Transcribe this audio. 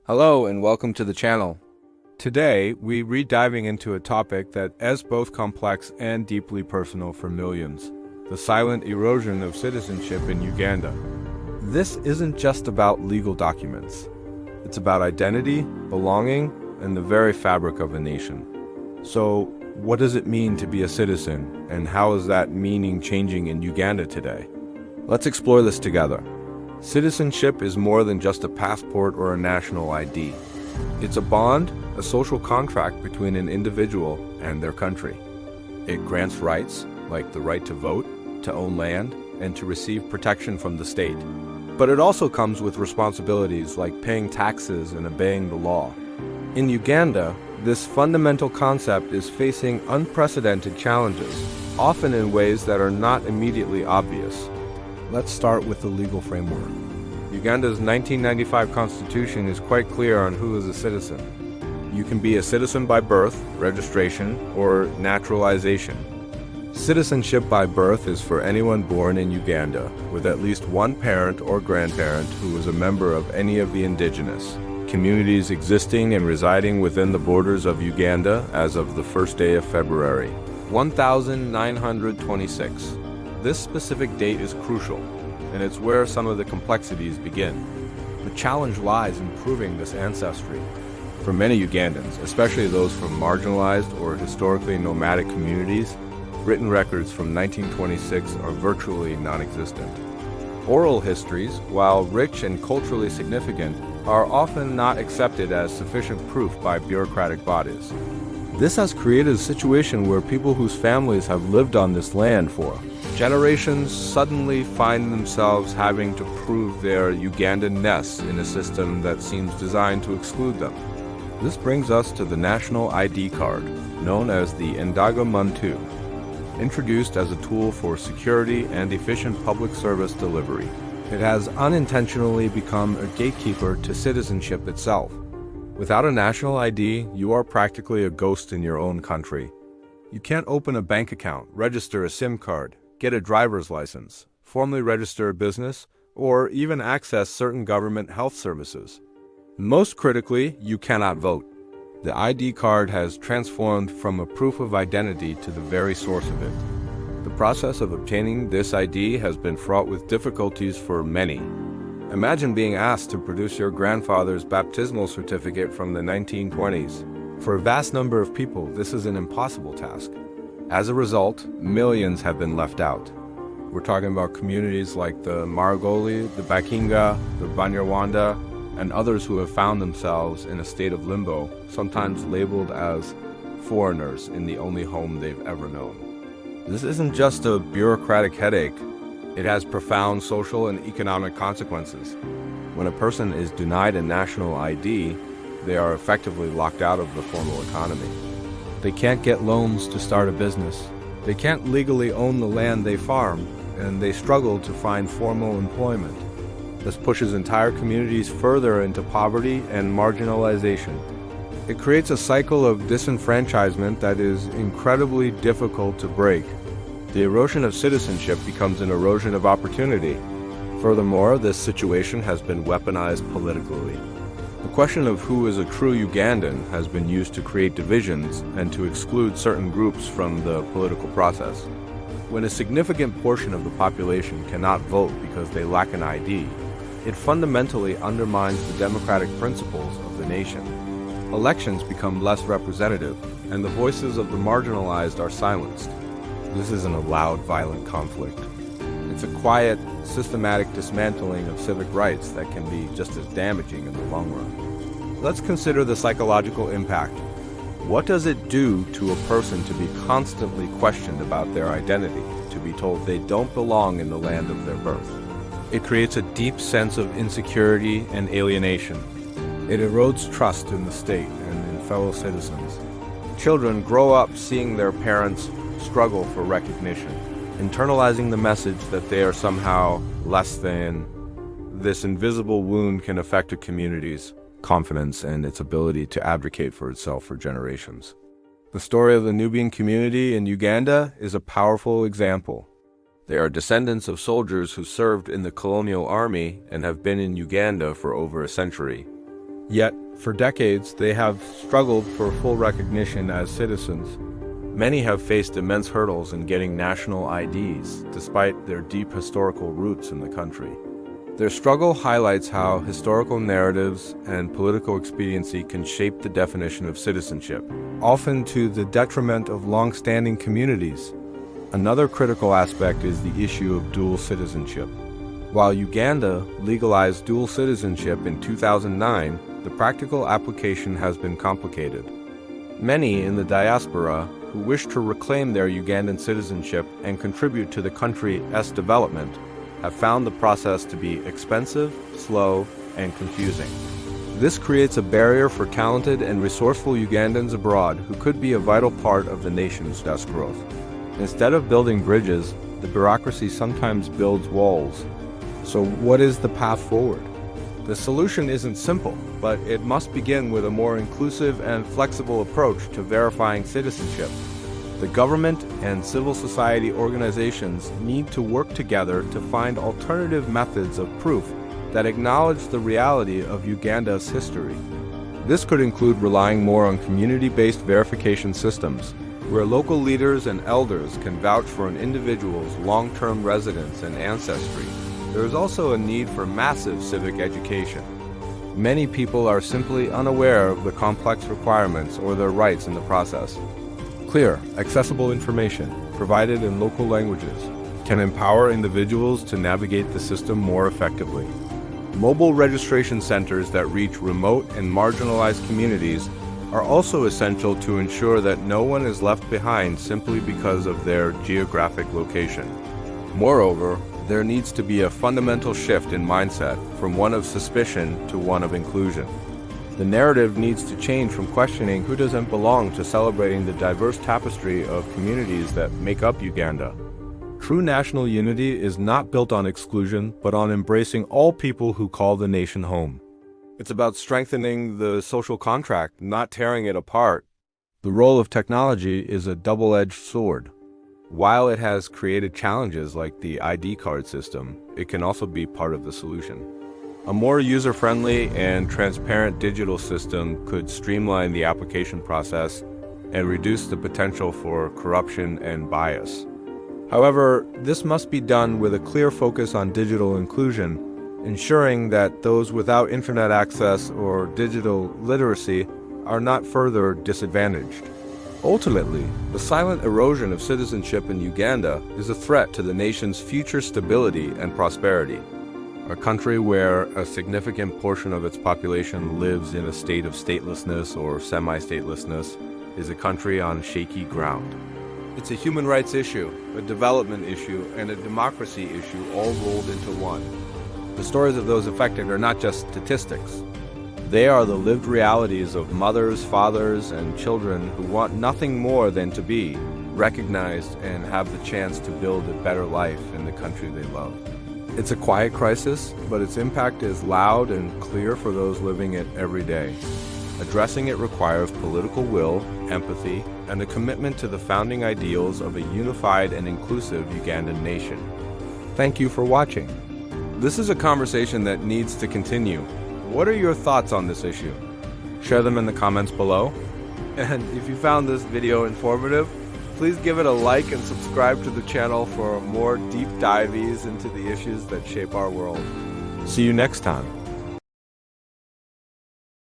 Hello and welcome to the channel. Today, we re-diving into a topic that is both complex and deeply personal for millions: the silent erosion of citizenship in Uganda. This isn't just about legal documents. It's about identity, belonging, and the very fabric of a nation. So, what does it mean to be a citizen, and how is that meaning changing in Uganda today? Let's explore this together. Citizenship is more than just a passport or a national ID. It's a bond, a social contract between an individual and their country. It grants rights, like the right to vote, to own land, and to receive protection from the state. But it also comes with responsibilities like paying taxes and obeying the law. In Uganda, this fundamental concept is facing unprecedented challenges, often in ways that are not immediately obvious. Let's start with the legal framework. Uganda's 1995 constitution is quite clear on who is a citizen. You can be a citizen by birth, registration, or naturalization. Citizenship by birth is for anyone born in Uganda with at least one parent or grandparent who is a member of any of the indigenous communities existing and residing within the borders of Uganda as of the first day of February, 1926. This specific date is crucial, and it's where some of the complexities begin. The challenge lies in proving this ancestry. For many Ugandans, especially those from marginalized or historically nomadic communities, written records from 1926 are virtually non-existent. Oral histories, while rich and culturally significant, are often not accepted as sufficient proof by bureaucratic bodies. This has created a situation where people whose families have lived on this land for generations suddenly find themselves having to prove their Ugandanness in a system that seems designed to exclude them. This brings us to the national ID card, known as the Muntu, introduced as a tool for security and efficient public service delivery. It has unintentionally become a gatekeeper to citizenship itself. Without a national ID, you are practically a ghost in your own country. You can't open a bank account, register a SIM card, get a driver's license, formally register a business, or even access certain government health services. Most critically, you cannot vote. The ID card has transformed from a proof of identity to the very source of it. The process of obtaining this ID has been fraught with difficulties for many. Imagine being asked to produce your grandfather's baptismal certificate from the 1920s. For a vast number of people, this is an impossible task. As a result, millions have been left out. We're talking about communities like the Maragoli, the Bakinga, the Banyarwanda, and others who have found themselves in a state of limbo, sometimes labeled as foreigners in the only home they've ever known. This isn't just a bureaucratic headache. It has profound social and economic consequences. When a person is denied a national ID, they are effectively locked out of the formal economy. They can't get loans to start a business. They can't legally own the land they farm, and they struggle to find formal employment. This pushes entire communities further into poverty and marginalization. It creates a cycle of disenfranchisement that is incredibly difficult to break. The erosion of citizenship becomes an erosion of opportunity. Furthermore, this situation has been weaponized politically. The question of who is a true Ugandan has been used to create divisions and to exclude certain groups from the political process. When a significant portion of the population cannot vote because they lack an ID, it fundamentally undermines the democratic principles of the nation. Elections become less representative, and the voices of the marginalized are silenced. This isn't a loud, violent conflict. It's a quiet, systematic dismantling of civic rights that can be just as damaging in the long run. Let's consider the psychological impact. What does it do to a person to be constantly questioned about their identity, to be told they don't belong in the land of their birth? It creates a deep sense of insecurity and alienation. It erodes trust in the state and in fellow citizens. Children grow up seeing their parents struggle for recognition, internalizing the message that they are somehow less than. This invisible wound can affect a community's confidence and its ability to advocate for itself for generations. The story of the Nubian community in Uganda is a powerful example. They are descendants of soldiers who served in the colonial army and have been in Uganda for over a century. Yet, for decades, they have struggled for full recognition as citizens. Many have faced immense hurdles in getting national IDs, despite their deep historical roots in the country. Their struggle highlights how historical narratives and political expediency can shape the definition of citizenship, often to the detriment of long-standing communities. Another critical aspect is the issue of dual citizenship. While Uganda legalized dual citizenship in 2009, the practical application has been complicated. Many in the diaspora who wish to reclaim their Ugandan citizenship and contribute to the country's development have found the process to be expensive, slow, and confusing. This creates a barrier for talented and resourceful Ugandans abroad who could be a vital part of the nation's growth. Instead of building bridges, the bureaucracy sometimes builds walls. So what is the path forward? The solution isn't simple, but it must begin with a more inclusive and flexible approach to verifying citizenship. The government and civil society organizations need to work together to find alternative methods of proof that acknowledge the reality of Uganda's history. This could include relying more on community-based verification systems, where local leaders and elders can vouch for an individual's long-term residence and ancestry. There is also a need for massive civic education. Many people are simply unaware of the complex requirements or their rights in the process. Clear, accessible information, provided in local languages, can empower individuals to navigate the system more effectively. Mobile registration centers that reach remote and marginalized communities are also essential to ensure that no one is left behind simply because of their geographic location. Moreover, there needs to be a fundamental shift in mindset from one of suspicion to one of inclusion. The narrative needs to change from questioning who doesn't belong to celebrating the diverse tapestry of communities that make up Uganda. True national unity is not built on exclusion, but on embracing all people who call the nation home. It's about strengthening the social contract, not tearing it apart. The role of technology is a double-edged sword. While it has created challenges like the ID card system, it can also be part of the solution. A more user-friendly and transparent digital system could streamline the application process and reduce the potential for corruption and bias. However, this must be done with a clear focus on digital inclusion, ensuring that those without internet access or digital literacy are not further disadvantaged. Ultimately, the silent erosion of citizenship in Uganda is a threat to the nation's future stability and prosperity. A country where a significant portion of its population lives in a state of statelessness or semi-statelessness is a country on shaky ground. It's a human rights issue, a development issue, and a democracy issue all rolled into one. The stories of those affected are not just statistics. They are the lived realities of mothers, fathers, and children who want nothing more than to be recognized and have the chance to build a better life in the country they love. It's a quiet crisis, but its impact is loud and clear for those living it every day. Addressing it requires political will, empathy, and a commitment to the founding ideals of a unified and inclusive Ugandan nation. Thank you for watching. This is a conversation that needs to continue. What are your thoughts on this issue? Share them in the comments below. And if you found this video informative, please give it a like and subscribe to the channel for more deep dives into the issues that shape our world. See you next time.